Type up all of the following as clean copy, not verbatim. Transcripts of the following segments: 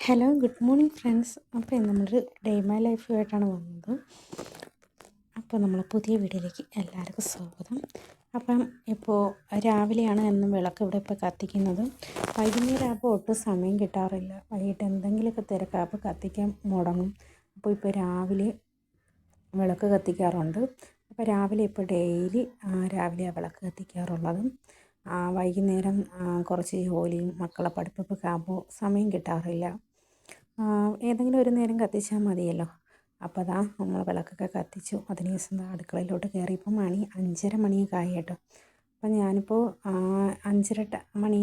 Hello good morning friends. അപ്പോൾ നമ്മളൊരു day my ലൈഫുമായിട്ടാണ് വന്നത്. അപ്പോൾ നമ്മൾ പുതിയ വീഡിയോയിലേക്ക് എല്ലാവർക്കും സ്വാഗതം. അപ്പം ഇപ്പോൾ രാവിലെയാണ് എന്നും വിളക്ക് ഇവിടെ ഇപ്പോൾ കത്തിക്കുന്നത്. വൈകുന്നേരം ആകുമ്പോൾ ഒട്ടും സമയം കിട്ടാറില്ല. വൈകിട്ട് എന്തെങ്കിലുമൊക്കെ തിരക്കാകുമ്പോൾ കത്തിക്കാൻ മുടങ്ങും. അപ്പോൾ ഇപ്പോൾ രാവിലെ വിളക്ക് കത്തിക്കാറുണ്ട്. അപ്പോൾ രാവിലെ ഇപ്പോൾ ഡെയിലി രാവിലെയാണ് വിളക്ക് കത്തിക്കാറുള്ളത്. വൈകുന്നേരം കുറച്ച് ജോലിയും മക്കളെ പഠിപ്പൊക്കെ ആകുമ്പോൾ സമയം കിട്ടാറില്ല. ഏതെങ്കിലും ഒരു നേരം കത്തിച്ചാൽ മതിയല്ലോ. അപ്പോൾ അതാ നമ്മൾ വിളക്കൊക്കെ കത്തിച്ചു. അതിനുശേഷം അടുക്കളയിലോട്ട് കയറിയപ്പോൾ മണി 5:30 ആയി കേട്ടോ. അപ്പോൾ ഞാനിപ്പോൾ 5:30 മണി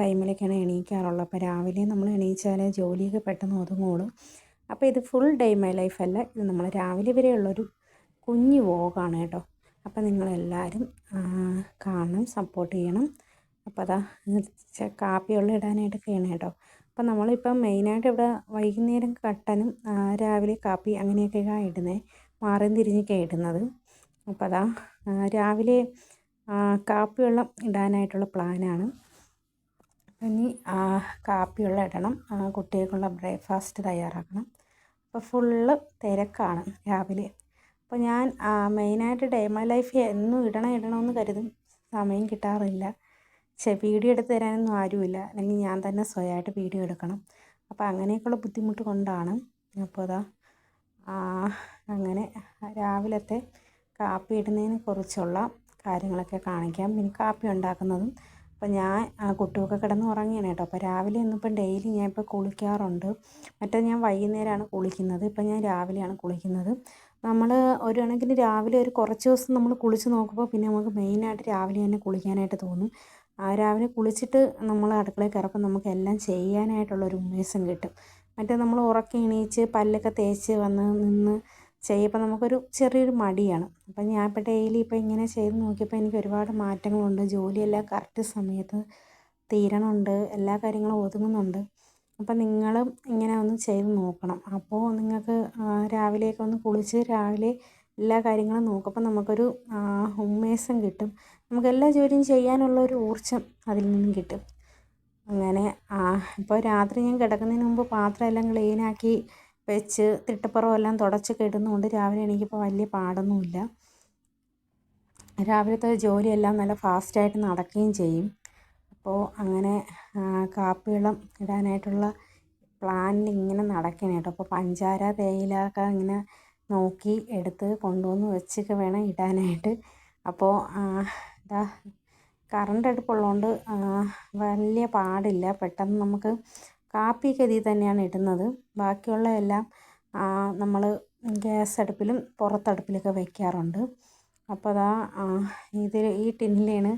ടൈമിലേക്കാണ് എണീക്കാറുള്ളത്. അപ്പോൾ രാവിലെ നമ്മൾ എണീച്ചാൽ ജോലിയൊക്കെ പെട്ടെന്ന് ഒതുങ്ങുള്ളൂ. അപ്പോൾ ഇത് ഫുൾ ഡേ മൈ ലൈഫല്ല, ഇത് നമ്മൾ രാവിലെ വരെയുള്ളൊരു കുഞ്ഞു വ്ലോഗാണ് കേട്ടോ. അപ്പോൾ നിങ്ങളെല്ലാവരും കാണണം, സപ്പോർട്ട് ചെയ്യണം. അപ്പോൾ അതാ കാപ്പിയുള്ള ഇടാനായിട്ടൊക്കെയാണ് കേട്ടോ. അപ്പം നമ്മളിപ്പം മെയിനായിട്ട് ഇവിടെ വൈകുന്നേരം കട്ടനും രാവിലെ കാപ്പി അങ്ങനെയൊക്കെയാണ് ഇടുന്നത്, മാറിയും തിരിഞ്ഞൊക്കെയാണ് ഇടുന്നത്. അപ്പോൾ അതാ രാവിലെ കാപ്പിവെള്ളം ഇടാനായിട്ടുള്ള പ്ലാനാണ്. ഇനി കാപ്പിവെള്ളം ഇടണം, കുട്ടികൾക്കുള്ള ബ്രേക്ക്ഫാസ്റ്റ് തയ്യാറാക്കണം. അപ്പോൾ ഫുള്ള് തിരക്കാണ് രാവിലെ. അപ്പോൾ ഞാൻ മെയിനായിട്ട് ഡേ മൈ ലൈഫ് എന്നും ഇടണമെന്ന് കരുതും, സമയം കിട്ടാറില്ല. വീഡിയോ എടുത്ത് തരാനൊന്നും ആരുമില്ല, അല്ലെങ്കിൽ ഞാൻ തന്നെ സ്വയമായിട്ട് വീഡിയോ എടുക്കണം. അപ്പോൾ അങ്ങനെയൊക്കെയുള്ള ബുദ്ധിമുട്ട് കൊണ്ടാണ്. അപ്പോൾ അതാ അങ്ങനെ രാവിലത്തെ കാപ്പി ഇടുന്നതിനെ കുറിച്ചുള്ള കാര്യങ്ങളൊക്കെ കാണിക്കാം, പിന്നെ കാപ്പി ഉണ്ടാക്കുന്നതും. അപ്പോൾ ഞാൻ കുട്ടിയൊക്കെ കിടന്ന് ഉറങ്ങിയാണ് കേട്ടോ. അപ്പോൾ രാവിലെ ഒന്നിപ്പം ഡെയിലി ഞാൻ ഇപ്പോൾ കുളിക്കാറുണ്ട്. മറ്റേ ഞാൻ വൈകുന്നേരമാണ് കുളിക്കുന്നത്, ഇപ്പം ഞാൻ രാവിലെയാണ് കുളിക്കുന്നത്. നമ്മൾ ഒരു കണക്കിന് രാവിലെ ഒരു കുറച്ച് ദിവസം നമ്മൾ കുളിച്ച് നോക്കുമ്പോൾ പിന്നെ നമുക്ക് മെയിനായിട്ട് രാവിലെ തന്നെ കുളിക്കാനായിട്ട് തോന്നും. രാവിലെ കുളിച്ചിട്ട് നമ്മൾ അടുക്കളയിൽ കയറുമ്പോൾ നമുക്ക് എല്ലാം ചെയ്യാനായിട്ടുള്ളൊരു ഉന്മേഷം കിട്ടും. മറ്റേ നമ്മൾ ഉറക്കം എണീച്ച് പല്ലൊക്കെ തേച്ച് വന്ന് നിന്ന് ചെയ്യുമ്പോൾ നമുക്കൊരു ചെറിയൊരു മടിയാണ്. അപ്പം ഞാൻ ഇപ്പോൾ ഡെയിലി ഇപ്പോൾ ഇങ്ങനെ ചെയ്ത് നോക്കിയപ്പോൾ എനിക്ക് ഒരുപാട് മാറ്റങ്ങളുണ്ട്. ജോലിയെല്ലാം കറക്റ്റ് സമയത്ത് തീരണമുണ്ട്, എല്ലാ കാര്യങ്ങളും ഒതുങ്ങുന്നുണ്ട്. അപ്പം നിങ്ങളും ഇങ്ങനെ ഒന്ന് ചെയ്ത് നോക്കണം. അപ്പോൾ നിങ്ങൾക്ക് രാവിലെയൊക്കെ ഒന്ന് കുളിച്ച് രാവിലെ എല്ലാ കാര്യങ്ങളും നോക്കുമ്പോൾ നമുക്കൊരു ഉന്മേഷം കിട്ടും. നമുക്ക് എല്ലാ ജോലിയും ചെയ്യാനുള്ള ഒരു ഊർജ്ജം അതിൽ നിന്നും കിട്ടും. അങ്ങനെ ഇപ്പോൾ രാത്രി ഞാൻ കിടക്കുന്നതിന് മുമ്പ് പാത്രം എല്ലാം ക്ലീനാക്കി വെച്ച് തിട്ടപ്പുറം എല്ലാം തുടച്ചൊക്കെ ഇടുന്നതുകൊണ്ട് രാവിലെ എനിക്കിപ്പോൾ വലിയ പാടൊന്നുമില്ല. രാവിലത്തെ ജോലിയെല്ലാം നല്ല ഫാസ്റ്റായിട്ട് നടക്കുകയും ചെയ്യും. അപ്പോൾ അങ്ങനെ കാപ്പിവെള്ളം ഇടാനായിട്ടുള്ള പ്ലാനിൽ ഇങ്ങനെ നടക്കണം കേട്ടോ. അപ്പോൾ പഞ്ചാര തേയിലയൊക്കെ ഇങ്ങനെ നോക്കി എടുത്ത് കൊണ്ടുവന്ന് വെച്ചൊക്കെ വേണം ഇടാനായിട്ട്. അപ്പോൾ ഇതാ കറണ്ട് അടുപ്പുള്ളതുകൊണ്ട് വലിയ പാടില്ല, പെട്ടെന്ന് നമുക്ക് കാപ്പിയൊക്കെ ഇതിൽ തന്നെയാണ് ഇടുന്നത്. ബാക്കിയുള്ള എല്ലാം നമ്മൾ ഗ്യാസ് അടുപ്പിലും പുറത്തടുപ്പിലൊക്കെ വയ്ക്കാറുണ്ട്. അപ്പോൾ അതാ ഈ ടിന്നിലാണ്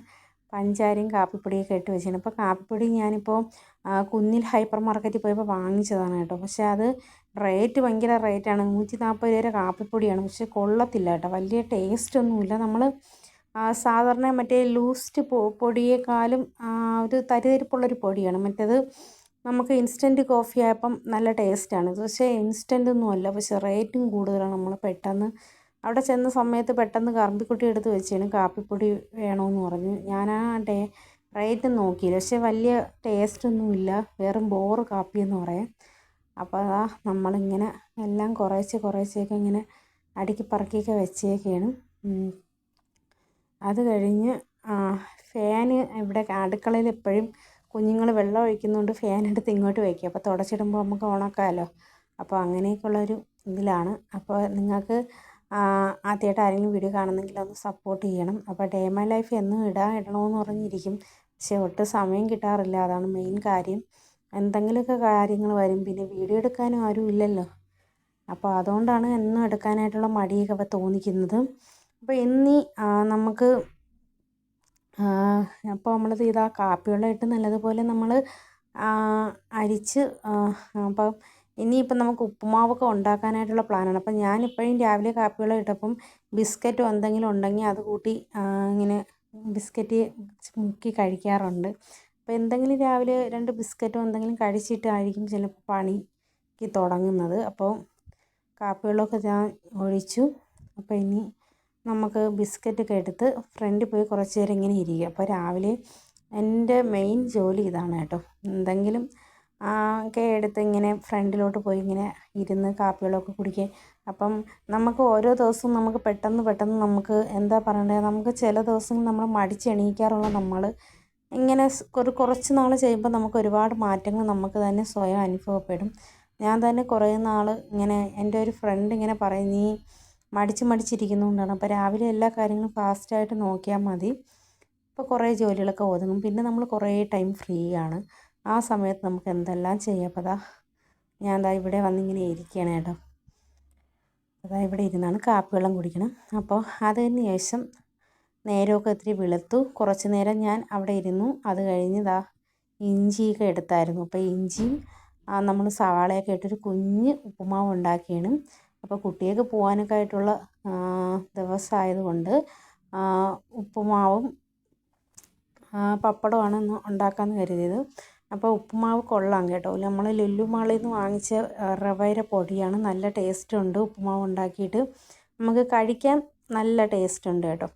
പഞ്ചാരയും കാപ്പിപ്പൊടിയൊക്കെ ഇട്ട് വെച്ചിട്ടുണ്ട്. ഇപ്പോൾ കാപ്പിപ്പൊടി ഞാനിപ്പോൾ കുന്നിൽ ഹൈപ്പർ മാർക്കറ്റിൽ പോയപ്പോൾ വാങ്ങിച്ചതാണ് കേട്ടോ. പക്ഷേ അത് ഭയങ്കര റേറ്റാണ്. 140 രൂപ കാപ്പിപ്പൊടിയാണ്. പക്ഷേ കൊള്ളത്തില്ല കേട്ടോ, വലിയ ടേസ്റ്റൊന്നുമില്ല. നമ്മൾ സാധാരണ മറ്റേ ലൂസ്റ്റ് പൊടിയേക്കാളും ഒരു തരിതരിപ്പുള്ളൊരു പൊടിയാണ് മറ്റേത്. നമുക്ക് ഇൻസ്റ്റൻറ്റ് കോഫി ആയപ്പം നല്ല ടേസ്റ്റാണ് ഇത്. പക്ഷേ ഇൻസ്റ്റൻ്റ് അല്ല, പക്ഷേ റേറ്റും കൂടുതലാണ്. നമ്മൾ പെട്ടെന്ന് അവിടെ ചെന്ന സമയത്ത് പെട്ടെന്ന് കറമ്പിക്കുട്ടി എടുത്ത് വെച്ചാണ് കാപ്പിപ്പൊടി വേണമെന്ന് പറഞ്ഞ്. ഞാൻ റേറ്റ് നോക്കിയില്ല, പക്ഷേ വലിയ ടേസ്റ്റൊന്നുമില്ല, വെറും ബോറ് കാപ്പിയെന്ന് പറയാം. അപ്പോൾ അതാ നമ്മളിങ്ങനെ എല്ലാം കുറേശ്ശെയൊക്കെ ഇങ്ങനെ അടുക്കി പറക്കിയൊക്കെ വെച്ചേക്കാണ്. അത് കഴിഞ്ഞ് ഫാന് ഇവിടെ അടുക്കളയിൽ എപ്പോഴും കുഞ്ഞുങ്ങൾ വെള്ളം ഒഴിക്കുന്നതുകൊണ്ട് ഫാൻ എടുത്ത് ഇങ്ങോട്ട് വയ്ക്കുക. അപ്പോൾ തുടച്ചിടുമ്പോൾ നമുക്ക് ഉണക്കാമല്ലോ. അപ്പോൾ അങ്ങനെയൊക്കെയുള്ളൊരു ഇതിലാണ്. അപ്പോൾ നിങ്ങൾക്ക് ആദ്യമായിട്ട് ആരെങ്കിലും വീഡിയോ കാണുന്നെങ്കിൽ ഒന്ന് സപ്പോർട്ട് ചെയ്യണം. അപ്പോൾ ഡേ മൈ ലൈഫ് എന്നും ഇടണമെന്ന് പറഞ്ഞിരിക്കും, പക്ഷേ ഒട്ടും സമയം കിട്ടാറില്ല, അതാണ് മെയിൻ കാര്യം. എന്തെങ്കിലുമൊക്കെ കാര്യങ്ങൾ വരും, പിന്നെ വീഡിയോ എടുക്കാനും ആരും ഇല്ലല്ലോ. അപ്പോൾ അതുകൊണ്ടാണ് എന്നും എടുക്കാനായിട്ടുള്ള മടിയൊക്കെ തോന്നിക്കുന്നത്. അപ്പോൾ ഇനി നമുക്ക് അപ്പോൾ നമ്മളിത് ഇതാ കാപ്പിവെള്ളം ഇട്ട് നല്ലതുപോലെ നമ്മൾ അരിച്ച് അപ്പം ഇനിയിപ്പം നമുക്ക് ഉപ്പുമാവൊക്കെ ഉണ്ടാക്കാനായിട്ടുള്ള പ്ലാനാണ്. അപ്പം ഞാനിപ്പോഴും രാവിലെ കാപ്പിവെള്ളം ഇട്ടപ്പം ബിസ്ക്കറ്റോ എന്തെങ്കിലും ഉണ്ടെങ്കിൽ അത് കൂട്ടി ഇങ്ങനെ ബിസ്ക്കറ്റ് മുക്കി കഴിക്കാറുണ്ട്. അപ്പോൾ എന്തെങ്കിലും രാവിലെ 2 ബിസ്ക്കറ്റോ എന്തെങ്കിലും കഴിച്ചിട്ടായിരിക്കും ചിലപ്പോൾ പണിക്ക് തുടങ്ങുന്നത്. അപ്പോൾ കാപ്പിവെള്ളമൊക്കെ ഞാൻ ഒഴിച്ചു. അപ്പോൾ ഇനി നമുക്ക് ബിസ്ക്കറ്റൊക്കെ എടുത്ത് ഫ്രണ്ടിൽ പോയി കുറച്ച് നേരം ഇങ്ങനെ ഇരിക്കുക. അപ്പോൾ രാവിലെ എൻ്റെ മെയിൻ ജോലി ഇതാണ് കേട്ടോ. എന്തെങ്കിലും ഒക്കെ എടുത്ത് ഇങ്ങനെ ഫ്രണ്ടിലോട്ട് പോയി ഇങ്ങനെ ഇരുന്ന് കാപ്പികളൊക്കെ കുടിക്കുക. അപ്പം നമുക്ക് ഓരോ ദിവസവും നമുക്ക് പെട്ടെന്ന് നമുക്ക് എന്താ പറയണ്ടേ, നമുക്ക് ചില ദിവസം നമ്മൾ മടിച്ചെണീക്കാറുള്ള നമ്മൾ ഇങ്ങനെ കുറച്ച് നാൾ ചെയ്യുമ്പോൾ നമുക്ക് ഒരുപാട് മാറ്റങ്ങൾ നമുക്ക് തന്നെ സ്വയം അനുഭവപ്പെടും. ഞാൻ തന്നെ കുറേ നാൾ ഇങ്ങനെ എൻ്റെ ഒരു ഫ്രണ്ട് ഇങ്ങനെ പറയും, നീ മടിച്ചിരിക്കുന്നതുകൊണ്ടാണ്. അപ്പോൾ രാവിലെ എല്ലാ കാര്യങ്ങളും ഫാസ്റ്റായിട്ട് നോക്കിയാൽ മതി, ഇപ്പോൾ കുറേ ജോലികളൊക്കെ ഒതുങ്ങും. പിന്നെ നമ്മൾ കുറേ ടൈം ഫ്രീ ആണ്, ആ സമയത്ത് നമുക്ക് എന്തെല്ലാം ചെയ്യാം. അപ്പോൾ ഞാൻ ഇവിടെ വന്നിങ്ങനെ ഇരിക്കുകയാണ് കേട്ടോ. ഇവിടെ ഇരുന്നാണ് കാപ്പി വെള്ളം കുടിക്കണം. അപ്പോൾ അതിന് ശേഷം നേരമൊക്കെ ഇത്തിരി വെളുത്തു, കുറച്ച് നേരം ഞാൻ അവിടെ ഇരുന്നു. അത് കഴിഞ്ഞ് ഇഞ്ചിയൊക്കെ എടുത്തായിരുന്നു. അപ്പോൾ ഇഞ്ചിയും നമ്മൾ സവാളയൊക്കെ ഇട്ടൊരു കുഞ്ഞ് ഉപ്പുമാവ് ഉണ്ടാക്കിയാണ്. അപ്പോൾ കുട്ടികൾക്ക് പോകാനൊക്കെ ആയിട്ടുള്ള ദിവസമായതുകൊണ്ട് ഉപ്പുമാവും പപ്പടമാണ് ഇന്ന് ഉണ്ടാക്കാമെന്ന് കരുതിയത്. അപ്പോൾ ഉപ്പുമാവ് കൊള്ളാം കേട്ടോ. നമ്മൾ ലുലു മാളിൽ നിന്ന് വാങ്ങിച്ച റവയുടെ പൊടിയാണ്, നല്ല ടേസ്റ്റ് ഉണ്ട്. ഉപ്പുമാവ് ഉണ്ടാക്കിയിട്ട് നമുക്ക് കഴിക്കാൻ നല്ല ടേസ്റ്റ് ഉണ്ട് കേട്ടോ.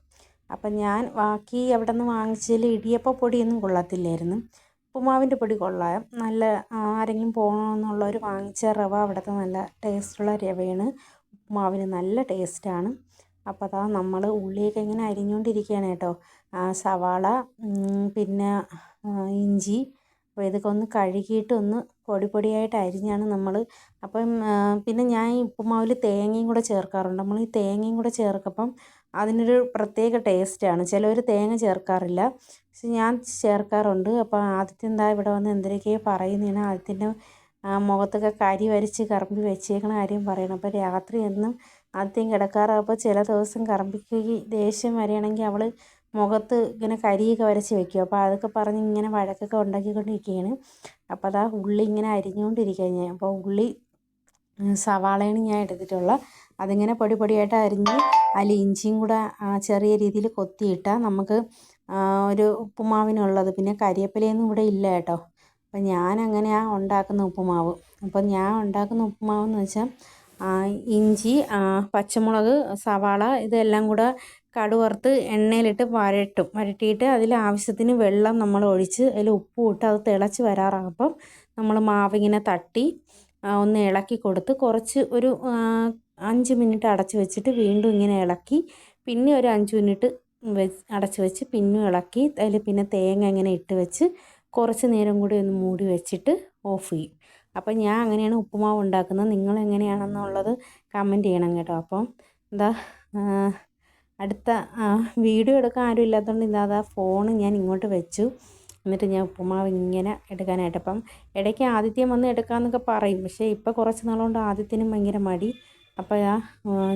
അപ്പം ഞാൻ ബാക്കി അവിടെ നിന്ന് വാങ്ങിച്ചതിൽ ഇടിയപ്പ പൊടിയൊന്നും കൊള്ളത്തില്ലായിരുന്നു, ഉപ്പുമാവിൻ്റെ പൊടി കൊള്ളാം. നല്ല ആരെങ്കിലും പോകണമെന്നുള്ളവർ വാങ്ങിച്ച റവ അവിടുത്തെ നല്ല ടേസ്റ്റുള്ള റവയാണ്, ഉപ്പുമാവിന് നല്ല ടേസ്റ്റാണ്. അപ്പോൾ നമ്മൾ ഉള്ളിയൊക്കെ ഇങ്ങനെ അരിഞ്ഞുകൊണ്ടിരിക്കുകയാണ് കേട്ടോ. സവാള പിന്നെ ഇഞ്ചി, അപ്പോൾ ഇതൊക്കെ ഒന്ന് കഴുകിയിട്ട് ഒന്ന് പൊടിയായിട്ട് അരിഞ്ഞാണ് നമ്മൾ. അപ്പം പിന്നെ ഞാൻ ഈ ഉപ്പുമാവിൽ തേങ്ങയും കൂടെ ചേർക്കാറുണ്ട്. നമ്മൾ ഈ തേങ്ങയും കൂടെ ചേർക്കുമ്പം അതിനൊരു പ്രത്യേക ടേസ്റ്റാണ്. ചിലവർ തേങ്ങ ചേർക്കാറില്ല, പക്ഷെ ഞാൻ ചേർക്കാറുണ്ട്. അപ്പോൾ ആദ്യത്തെ ഇവിടെ വന്ന് എന്തൊക്കെയോ പറയുന്നതാണ്, ആദ്യത്തിൻ്റെ മുഖത്തൊക്കെ കരി വരച്ച് കറമ്പി വെച്ചേക്കണ കാര്യം പറയണം. അപ്പോൾ രാത്രി എന്നും ആദ്യം കിടക്കാറാകുമ്പോൾ ചില ദിവസം കറമ്പിക്ക് ദേഷ്യം വരികയാണെങ്കിൽ അവൾ മുഖത്ത് ഇങ്ങനെ കരിയൊക്കെ വരച്ച് വെക്കും. അപ്പോൾ അതൊക്കെ പറഞ്ഞ് ഇങ്ങനെ വഴക്കൊക്കെ ഉണ്ടാക്കിക്കൊണ്ടിരിക്കുകയാണ്. അപ്പോൾ ഉള്ളി ഇങ്ങനെ അരിഞ്ഞുകൊണ്ടിരിക്കുക ഞാൻ. അപ്പോൾ ഉള്ളി സവാളയാണ് ഞാൻ എടുത്തിട്ടുള്ളത്. അതിങ്ങനെ പൊടിയായിട്ട് അരിഞ്ഞ് അതിൽ ഇഞ്ചിയും കൂടെ ചെറിയ രീതിയിൽ കൊത്തിയിട്ടാൽ നമുക്ക് ഒരു ഉപ്പുമാവിനുള്ളത്. പിന്നെ കരിവേപ്പിലയൊന്നും ഇവിടെ ഇല്ല കേട്ടോ. അപ്പം ഞാൻ അങ്ങനെയാണ് ഉണ്ടാക്കുന്ന ഉപ്പുമാവ്. അപ്പം ഞാൻ ഉണ്ടാക്കുന്ന ഉപ്പുമാവെന്ന് വെച്ചാൽ ഇഞ്ചി, പച്ചമുളക്, സവാള ഇതെല്ലാം കൂടെ കടുവറുത്ത് എണ്ണയിലിട്ട് വരട്ടിയിട്ട് അതിൽ ആവശ്യത്തിന് വെള്ളം നമ്മൾ ഒഴിച്ച് അതിൽ ഉപ്പും ഇട്ട് അത് തിളച്ച് വരാറാകുമ്പം നമ്മൾ മാവിങ്ങനെ തട്ടി ഒന്ന് ഇളക്കി കൊടുത്ത് കുറച്ച് ഒരു 5 മിനിറ്റ് അടച്ച് വെച്ചിട്ട് വീണ്ടും ഇങ്ങനെ ഇളക്കി പിന്നെ ഒരു 5 മിനിറ്റ് അടച്ച് വെച്ച് പിന്നെ ഇളക്കി അതിൽ പിന്നെ തേങ്ങ ഇങ്ങനെ ഇട്ട് വെച്ച് കുറച്ച് നേരം കൂടി ഒന്ന് മൂടി വെച്ചിട്ട് ഓഫ് ചെയ്യും. അപ്പം ഞാൻ അങ്ങനെയാണ് ഉപ്പുമാവ് ഉണ്ടാക്കുന്നത്. നിങ്ങൾ എങ്ങനെയാണെന്നുള്ളത് കമൻറ്റ് ചെയ്യണം കേട്ടോ. അപ്പം അടുത്ത വീഡിയോ എടുക്കാൻ ആരും ഇല്ലാത്തതുകൊണ്ട് ഫോൺ ഞാൻ ഇങ്ങോട്ട് വെച്ചു. എന്നിട്ട് ഞാൻ ഉപ്പുമാവ് ഇങ്ങനെ എടുക്കാനായിട്ട്. അപ്പം ഇടയ്ക്ക് ആദിത്യം വന്ന് എടുക്കാമെന്നൊക്കെ പറയും, പക്ഷേ ഇപ്പോൾ കുറച്ച് നാളുകൊണ്ട് ആദിത്യനും ഭയങ്കര മടി. അപ്പോൾ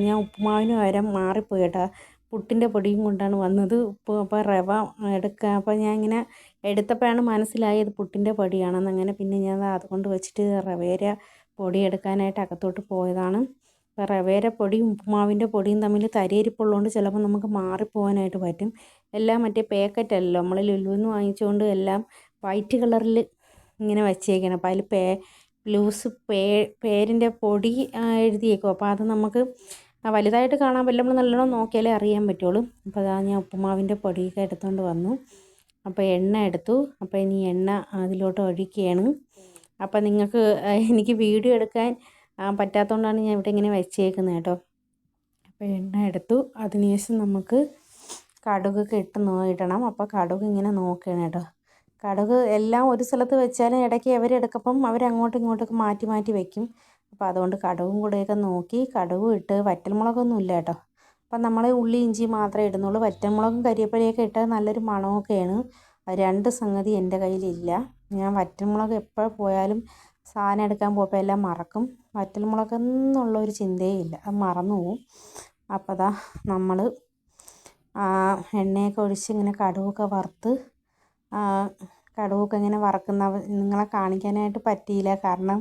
ഞാൻ ഉപ്പുമാവിന് പകരം മാറിപ്പോയി കേട്ടോ, പുട്ടിൻ്റെ പൊടിയും കൊണ്ടാണ് വന്നത്. അപ്പോൾ റവ എടുക്കുക. അപ്പോൾ ഞാൻ ഇങ്ങനെ എടുത്തപ്പോഴാണ് മനസ്സിലായത് പുട്ടിൻ്റെ പൊടിയാണെന്ന്. അങ്ങനെ പിന്നെ ഞാൻ അതുകൊണ്ട് വെച്ചിട്ട് റവേര പൊടി എടുക്കാനായിട്ട് അകത്തോട്ട് പോയതാണ്. അപ്പോൾ റവേര പൊടിയും ഉപ്പുമാവിൻ്റെ പൊടിയും തമ്മിൽ തരിയിരിപ്പുള്ളതുകൊണ്ട് ചിലപ്പോൾ നമുക്ക് മാറിപ്പോകാനായിട്ട് പറ്റും. എല്ലാം മറ്റേ പാക്കറ്റല്ലല്ലോ, നമ്മൾ ലുലുവിൽ നിന്ന് വാങ്ങിച്ചുകൊണ്ട് എല്ലാം വൈറ്റ് കളറിൽ ഇങ്ങനെ വെച്ചേക്കണം. അപ്പോൾ അതിൽ ലൂസ് പേരിൻ്റെ പൊടി എഴുതിയേക്കും. അപ്പോൾ അത് നമുക്ക് വലുതായിട്ട് കാണാൻ പറ്റില്ല, നമ്മൾ നല്ലോണം നോക്കിയാലേ അറിയാൻ പറ്റുള്ളൂ. അപ്പോൾ ഞാൻ ഉപ്പുമാവിൻ്റെ പൊടിയൊക്കെ എടുത്തുകൊണ്ട് വന്നു. അപ്പോൾ എണ്ണ എടുത്തു. അപ്പോൾ ഇനി എണ്ണ അതിലോട്ട് ഒഴിക്കുകയാണ്. അപ്പോൾ നിങ്ങൾക്ക് എനിക്ക് വീഡിയോ എടുക്കാൻ പറ്റാത്തതുകൊണ്ടാണ് ഞാൻ ഇവിടെ ഇങ്ങനെ വെച്ചേക്കുന്നത് കേട്ടോ. അപ്പോൾ എണ്ണ എടുത്തു. അതിനുശേഷം നമുക്ക് കടുകൊക്കെ ഇടണം. അപ്പോൾ കടുക് ഇങ്ങനെ നോക്കണം കേട്ടോ. കടുക് എല്ലാം ഒരു സ്ഥലത്ത് വെച്ചാലും ഇടയ്ക്ക് അവരെടുക്കപ്പം അവരങ്ങോട്ടും ഇങ്ങോട്ടൊക്കെ മാറ്റി വെക്കും. അപ്പോൾ അതുകൊണ്ട് കടുകും കൂടെയൊക്കെ നോക്കി കടുകും ഇട്ട്, വറ്റൽമുളകൊന്നും ഇല്ല കേട്ടോ. അപ്പം നമ്മൾ ഉള്ളി ഇഞ്ചി മാത്രമേ ഇടുന്നുള്ളൂ. വറ്റൽമുളകും കരിവേപ്പിലയൊക്കെ ഇട്ടാൽ നല്ലൊരു മണമൊക്കെയാണ്. രണ്ട് സംഗതി എൻ്റെ കയ്യിലില്ല. ഞാൻ വറ്റൽമുളക് എപ്പോൾ പോയാലും സാധനം എടുക്കാൻ പോയപ്പോൾ എല്ലാം മറക്കും. വറ്റൽമുളകെന്നുള്ളൊരു ചിന്തയേ ഇല്ല, അത് മറന്നു പോവും. അപ്പോൾ നമ്മൾ എണ്ണയൊക്കെ ഒഴിച്ച് ഇങ്ങനെ കടുകൊക്കെ വറുത്ത്, കടുകൊക്കെ ഇങ്ങനെ വറക്കുന്ന നിങ്ങളെ കാണിക്കാനായിട്ട് പറ്റിയില്ല, കാരണം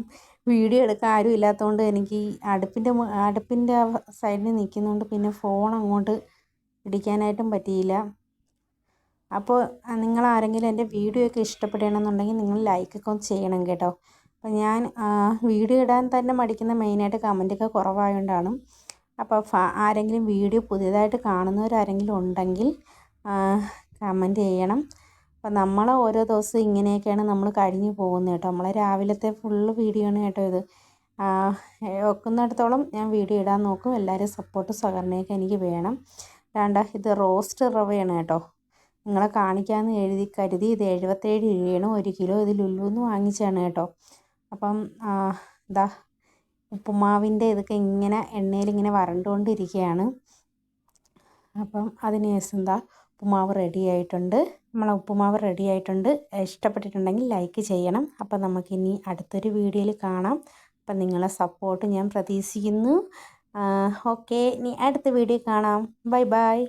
വീഡിയോ എടുക്കാൻ ആരും ഇല്ലാത്തതുകൊണ്ട് എനിക്ക് ഈ അടുപ്പിൻ്റെ സൈഡിൽ നിൽക്കുന്നതുകൊണ്ട് പിന്നെ ഫോൺ അങ്ങോട്ട് ഇടിക്കാനായിട്ടും പറ്റിയില്ല. അപ്പോൾ നിങ്ങൾ ആരെങ്കിലും എൻ്റെ വീഡിയോ ഒക്കെ ഇഷ്ടപ്പെടുകയാണെന്നുണ്ടെങ്കിൽ നിങ്ങൾ ലൈക്കൊക്കെ ചെയ്യണം കേട്ടോ. അപ്പോൾ ഞാൻ വീഡിയോ ഇടാൻ തന്നെ മടിക്കുന്ന മെയിനായിട്ട് കമൻറ്റൊക്കെ കുറവായതുകൊണ്ടാണ്. അപ്പോൾ ആരെങ്കിലും വീഡിയോ പുതിയതായിട്ട് കാണുന്നവരാരെങ്കിലും ഉണ്ടെങ്കിൽ കമൻറ്റ് ചെയ്യണം. അപ്പം നമ്മൾ ഓരോ ദിവസവും ഇങ്ങനെയൊക്കെയാണ് നമ്മൾ കഴിഞ്ഞു പോകുന്നത് കേട്ടോ. നമ്മളെ രാവിലത്തെ ഫുള്ള് വീഡിയോ ആണ് കേട്ടോ ഇത്. ഒക്കുന്നിടത്തോളം ഞാൻ വീഡിയോ ഇടാൻ നോക്കും. എല്ലാവരും സപ്പോർട്ടും സഹകരണമൊക്കെ എനിക്ക് വേണം. വേണ്ട, ഇത് റോസ്റ്റ് റവയാണ് കേട്ടോ. നിങ്ങളെ കാണിക്കാമെന്ന് കരുതി ഇത് 77 രൂപയാണ് 1 കിലോ. ഇത് ലുലുന്ന് വാങ്ങിച്ചതാണ് കേട്ടോ. അപ്പം ഇതാ ഉപ്പുമാവിൻ്റെ ഇതൊക്കെ ഇങ്ങനെ എണ്ണയിൽ വരണ്ടുകൊണ്ടിരിക്കുകയാണ്. അപ്പം അതിന് ശേഷം എന്താ ഉപ്പുമാവ് റെഡി ആയിട്ടുണ്ട്. നമ്മളെ ഉപ്പുമാവ് റെഡി ആയിട്ടുണ്ട്. ഇഷ്ടപ്പെട്ടിട്ടുണ്ടെങ്കിൽ ലൈക്ക് ചെയ്യണം. അപ്പം നമുക്കിനി അടുത്തൊരു വീഡിയോയിൽ കാണാം. അപ്പം നിങ്ങളെ സപ്പോർട്ട് ഞാൻ പ്രതീക്ഷിക്കുന്നു. ഓക്കെ, ഇനി അടുത്ത വീഡിയോ കാണാം. Bye bye.